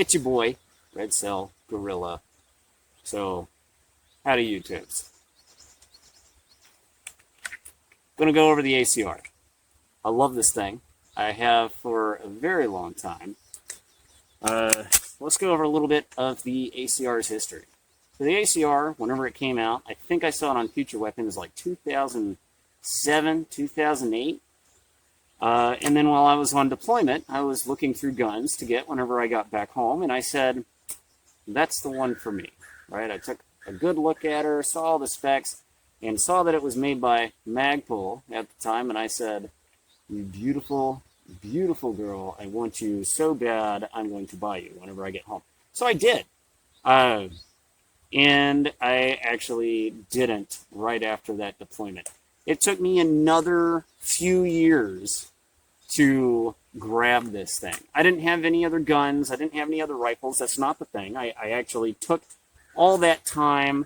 It's your boy, Red Cell Gorilla. So, how do you tips? Gonna go over the ACR. I love this thing. I have for a very long time. Let's go over a little bit of the ACR's history. So the ACR, whenever it came out, I think I saw it on Future Weapons like 2007, 2008. And then while I was on deployment, I was looking through guns to get whenever I got back home, and I said, that's the one for me, right? I took a good look at her, saw all the specs, and saw that it was made by Magpul at the time, and I said, you beautiful, beautiful girl, I want you so bad, I'm going to buy you whenever I get home. So I did. And I actually didn't right after that deployment. It took me another few years to grab this thing. I didn't have any other guns. I didn't have any other rifles. That's not the thing. I actually took all that time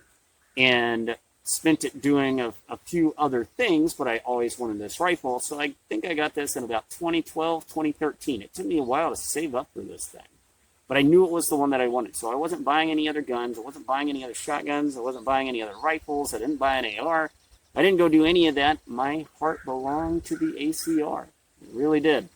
and spent it doing a few other things, but I always wanted this rifle. So I think I got this in about 2012, 2013. It took me a while to save up for this thing. But I knew it was the one that I wanted. So I wasn't buying any other guns. I wasn't buying any other shotguns. I wasn't buying any other rifles. I didn't buy an AR. I didn't go do any of that. My heart belonged to the ACR. It really did.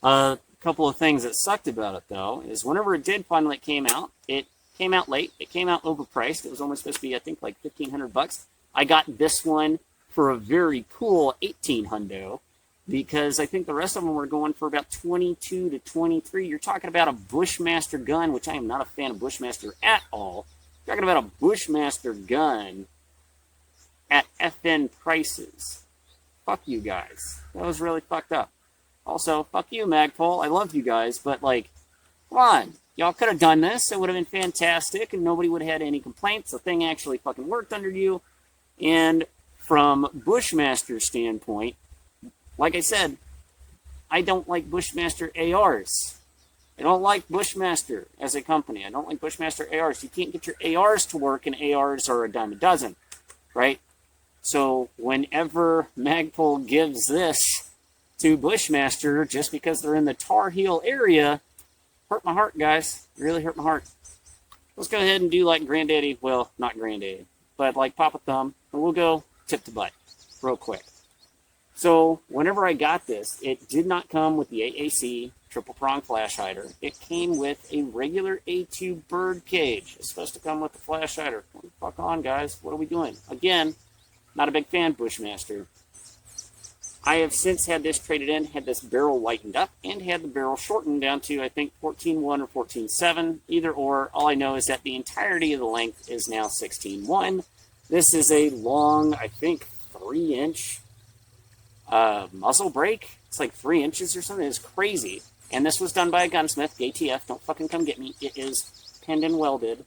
A couple of things that sucked about it, though, is whenever it did finally came out, it came out late. It came out overpriced. It was only supposed to be, I think, like $1,500. I got this one for a very cool $1,800 because I think the rest of them were going for about $22 to $23. You're talking about a Bushmaster gun, which I am not a fan of Bushmaster at all. You're talking about a Bushmaster gun at FN prices. Fuck you guys. That was really fucked up. Also, fuck you, Magpul. I love you guys, but like, come on. Y'all could have done this. It would have been fantastic, and nobody would have had any complaints. The thing actually fucking worked under you. And from Bushmaster's standpoint, like I said, I don't like Bushmaster ARs. I don't like Bushmaster as a company. I don't like Bushmaster ARs. You can't get your ARs to work, and ARs are a dime a dozen, right? So whenever Magpul gives this to Bushmaster just because they're in the Tar Heel area, hurt my heart, guys. It really hurt my heart. Let's go ahead and do like Granddaddy. Well, not Granddaddy, but like Papa Thumb. And we'll go tip to butt real quick. So whenever I got this, it did not come with the AAC triple prong flash hider. It came with a regular A2 bird cage. It's supposed to come with the flash hider. Fuck on, guys. What are we doing? Again, not a big fan, Bushmaster. I have since had this traded in, had this barrel lightened up, and had the barrel shortened down to, I think, 14.1 or 14.7. Either or, all I know is that the entirety of the length is now 16.1. This is a long, I think, 3-inch muzzle brake. It's like 3 inches or something. It's crazy. And this was done by a gunsmith, ATF. Don't fucking come get me. It is pinned and welded.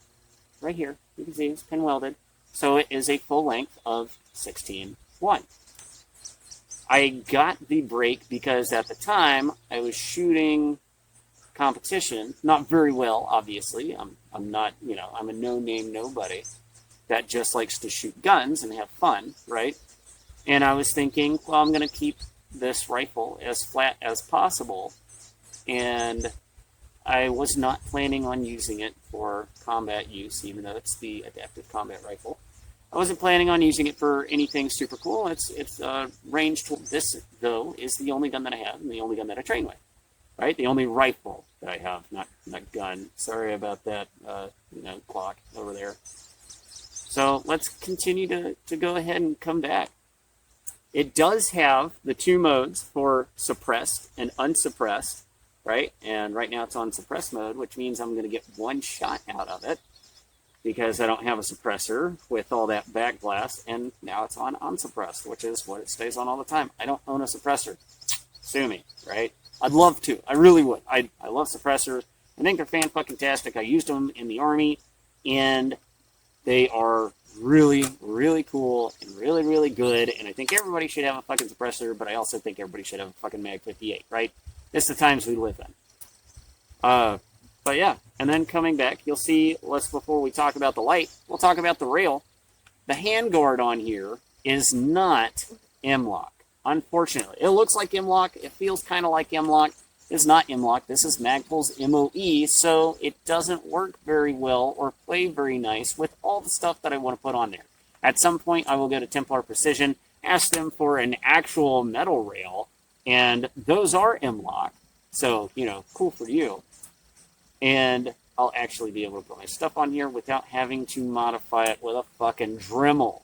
Right here. You can see it's pin welded. So it is a full length of 16.1. I got the brake because at the time I was shooting competition, not very well, obviously. I'm not, I'm a no-name nobody that just likes to shoot guns and have fun, right? And I was thinking, well, I'm going to keep this rifle as flat as possible. And I was not planning on using it for combat use, even though it's the adaptive combat rifle. I wasn't planning on using it for anything super cool. It's ranged. This, though, is the only gun that I have and the only gun that I train with, right? The only rifle that I have, not gun. Sorry about that, clock over there. So let's continue to go ahead and come back. It does have the two modes for suppressed and unsuppressed, right? And right now it's on suppressed mode, which means I'm going to get one shot out of it, because I don't have a suppressor with all that back blast, and now it's on unsuppressed, which is what it stays on all the time. I don't own a suppressor. Sue me, right? I'd love to. I really would. I love suppressors. I think they're fan-fucking-tastic. I used them in the Army, and they are really, really cool and really, really good, and I think everybody should have a fucking suppressor, but I also think everybody should have a fucking Mag 58, right? It's the times we live in. But yeah, and then coming back, you'll see, before we talk about the light, we'll talk about the rail. The handguard on here is not M-LOK, unfortunately. It looks like M-LOK, it feels kind of like M-LOK, is not M-LOK. This is Magpul's MOE, so it doesn't work very well or play very nice with all the stuff that I want to put on there. At some point, I will go to Templar Precision, ask them for an actual metal rail, and those are M-LOK. So, cool for you. And I'll actually be able to put my stuff on here without having to modify it with a fucking Dremel.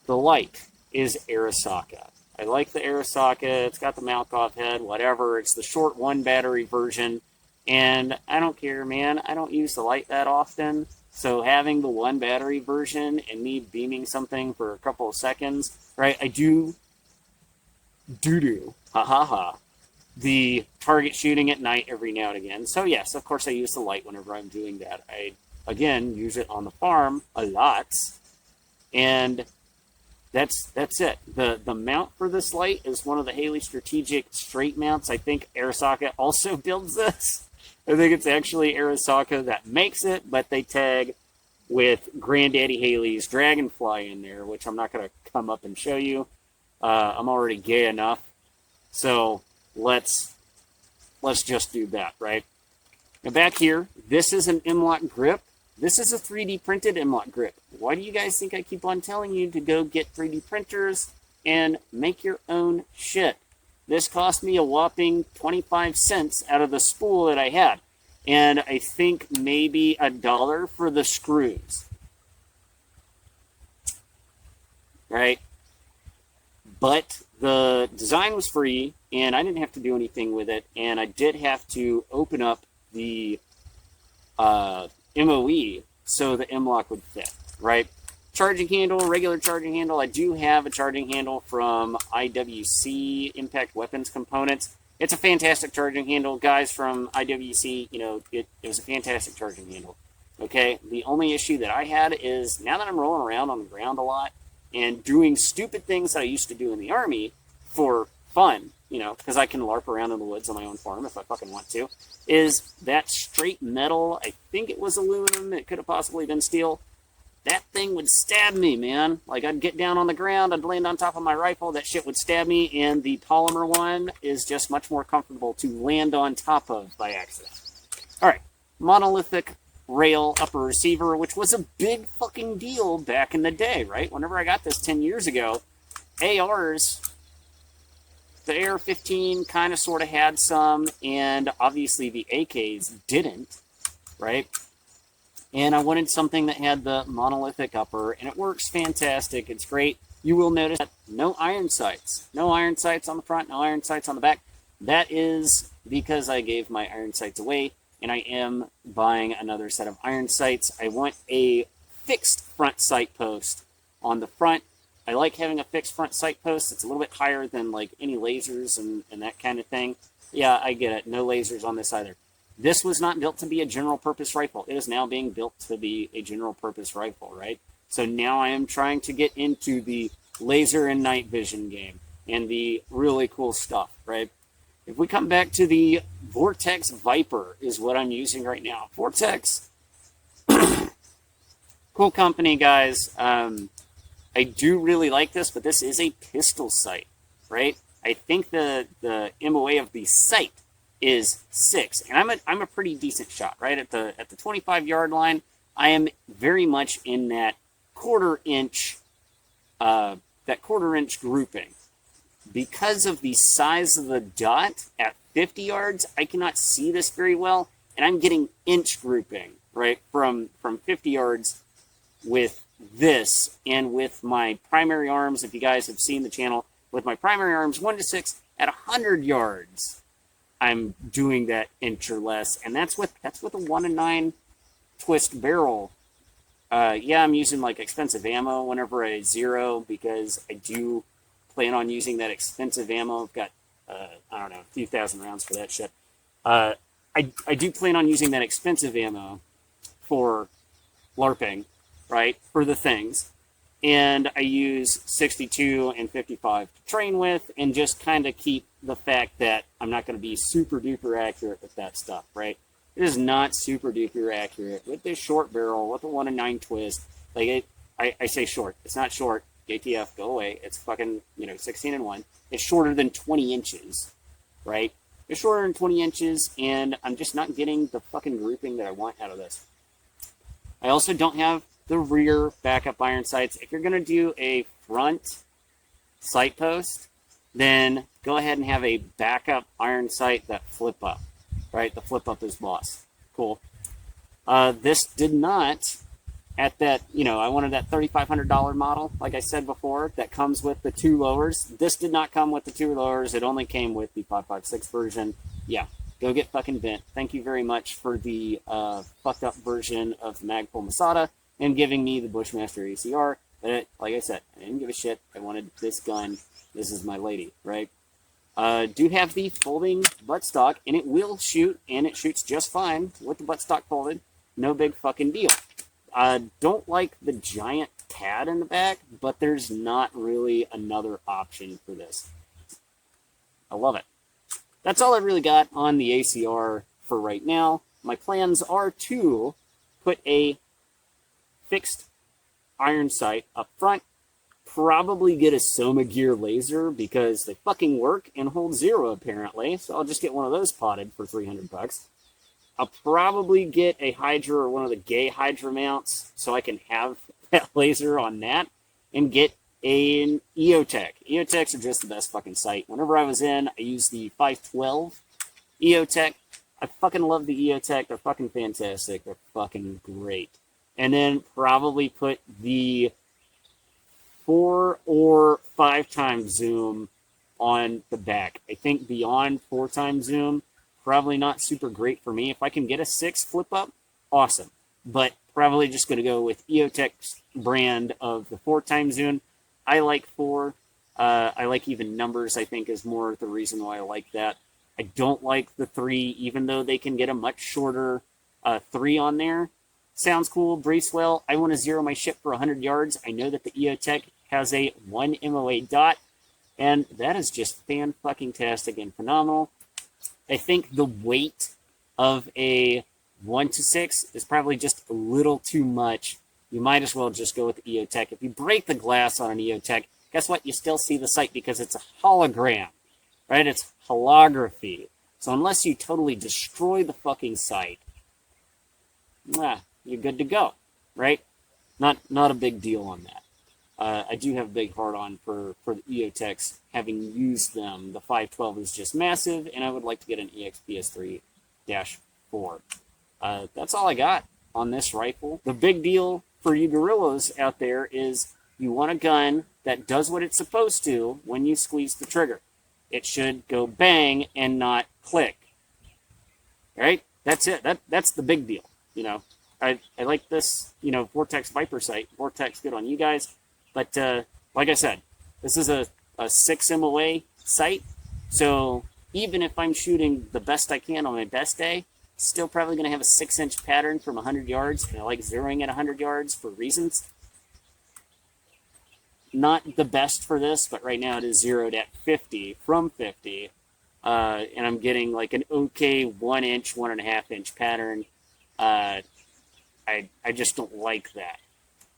The light is Arasaka. I like the Arasaka. It's got the Malkoff head, whatever. It's the short one battery version. And I don't care, man. I don't use the light that often. So having the one battery version and me beaming something for a couple of seconds, right? I do the target shooting at night every now and again. So yes, of course I use the light whenever I'm doing that. I, again, use it on the farm a lot. And that's it. The mount for this light is one of the Haley Strategic straight mounts. I think Arasaka also builds this. I think it's actually Arasaka that makes it, but they tag with Granddaddy Haley's Dragonfly in there, which I'm not going to come up and show you. I'm already gay enough. So let's just do that, right? Now back here, this is an M-LOK grip. This is a 3D printed M-LOK grip. Why do you guys think I keep on telling you to go get 3D printers and make your own shit? This cost me a whopping 25 cents out of the spool that I had. And I think maybe $1 for the screws. Right? But the design was free, and I didn't have to do anything with it. And I did have to open up the MOE so the M-LOK would fit, right? Charging handle, regular charging handle. I do have a charging handle from IWC, Impact Weapons Components. It's a fantastic charging handle. Guys from IWC, it was a fantastic charging handle. Okay? The only issue that I had is now that I'm rolling around on the ground a lot and doing stupid things that I used to do in the Army for fun, because I can LARP around in the woods on my own farm if I fucking want to, is that straight metal, I think it was aluminum, it could have possibly been steel. That thing would stab me, man. Like, I'd get down on the ground, I'd land on top of my rifle, that shit would stab me, and the polymer one is just much more comfortable to land on top of by accident. Alright, monolithic rail upper receiver, which was a big fucking deal back in the day, right? Whenever I got this 10 years ago, ARs, the AR-15 kind of sort of had some, and obviously the AKs didn't, right? And I wanted something that had the monolithic upper, and it works fantastic. It's great. You will notice that no iron sights. No iron sights on the front, no iron sights on the back. That is because I gave my iron sights away, and I am buying another set of iron sights. I want a fixed front sight post on the front. I like having a fixed front sight post. It's a little bit higher than like any lasers and that kind of thing. Yeah, I get it. No lasers on this either. This was not built to be a general purpose rifle. It is now being built to be a general purpose rifle, right? So now I am trying to get into the laser and night vision game and the really cool stuff, right? If we come back to the Vortex Viper is what I'm using right now. Vortex, cool company, guys. I do really like this, but this is a pistol sight, right? I think the MOA of the sight is 6, and I'm a pretty decent shot, right? At the 25-yard line, I am very much in that quarter-inch grouping. Because of the size of the dot at 50 yards, I cannot see this very well, and I'm getting inch grouping, right? From 50 yards with this, and with my primary arms, if you guys have seen the channel, with my primary arms 1 to 6 at 100 yards. I'm doing that inch or less, and that's with a 1-9 twist barrel. Yeah, I'm using like expensive ammo whenever I zero, because I do plan on using that expensive ammo. I've got I don't know, a few thousand rounds for that shit. I do plan on using that expensive ammo for LARPing, right? For the things. And I use 62 and 55 to train with, and just kind of keep the fact that I'm not going to be super duper accurate with that stuff, right? It is not super duper accurate with this short barrel, with a 1-9 twist. Like, I say short. It's not short. JTF, go away. It's fucking, 16 and 1. It's shorter than 20 inches, right? It's shorter than 20 inches, and I'm just not getting the fucking grouping that I want out of this. I also don't have the rear backup iron sights. If you're going to do a front sight post, then go ahead and have a backup iron sight that flip up, right? The flip up is boss. Cool. This did not, at that, I wanted that $3,500 model, like I said before, that comes with the 2 lowers. This did not come with the 2 lowers. It only came with the 5.56 version. Yeah, go get fucking bent. Thank you very much for the fucked up version of the Magpul Masada and giving me the Bushmaster ACR. But like I said, I didn't give a shit. I wanted this gun. This is my lady, right? Do have the folding buttstock, and it will shoot, and it shoots just fine with the buttstock folded. No big fucking deal. Don't like the giant pad in the back, but there's not really another option for this. I love it. That's all I really got on the ACR for right now. My plans are to put a fixed iron sight up front, probably get a Soma Gear laser because they fucking work and hold 0 apparently, so I'll just get one of those potted for $300. I'll probably get a Hydra or one of the gay Hydra mounts so I can have that laser on that and get an EOTech. EOTechs are just the best fucking sight. Whenever I was in, I used the 512 EOTech. I fucking love the EOTech. They're fucking fantastic. They're fucking great. And then probably put the 4 or 5 times zoom on the back. I think beyond 4 times zoom, probably not super great for me. If I can get a 6 flip up, awesome. But probably just going to go with EOTech's brand of the 4 times zoom. I like 4. I like even numbers, I think, is more the reason why I like that. I don't like the 3, even though they can get a much shorter 3 on there. Sounds cool, breathes well. I want to zero my ship for 100 yards. I know that the EOTech has a 1 MOA dot, and that is just fan-fucking-tastic and phenomenal. I think the weight of a 1-6 is probably just a little too much. You might as well just go with the EOTech. If you break the glass on an EOTech, guess what? You still see the sight because it's a hologram, right? It's holography. So unless you totally destroy the fucking sight, you're good to go, right? Not a big deal on that. I do have a big heart on for the EOTechs, having used them. The 512 is just massive, and I would like to get an EXPS3-4. That's all I got on this rifle. The big deal for you guerrillas out there is you want a gun that does what it's supposed to when you squeeze the trigger. It should go bang and not click. Right? That's it. That's the big deal. I like this, Vortex Viper sight. Vortex, good on you guys. But like I said, this is a 6 MOA sight. So even if I'm shooting the best I can on my best day, still probably going to have a 6-inch pattern from 100 yards. And I like zeroing at 100 yards for reasons. Not the best for this, but right now it is zeroed at 50 from 50. And I'm getting like an okay 1-inch, 1.5-inch pattern. I just don't like that,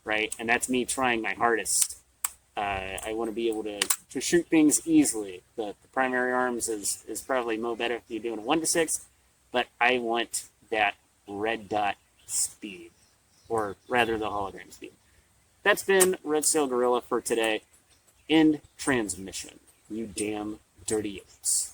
right? And that's me trying my hardest. I want to be able to shoot things easily. The primary arms is probably mo better if you're doing a 1-6, but I want that red dot speed, or rather the hologram speed. That's been Red Cell Gorilla for today. End transmission. You damn dirty apes.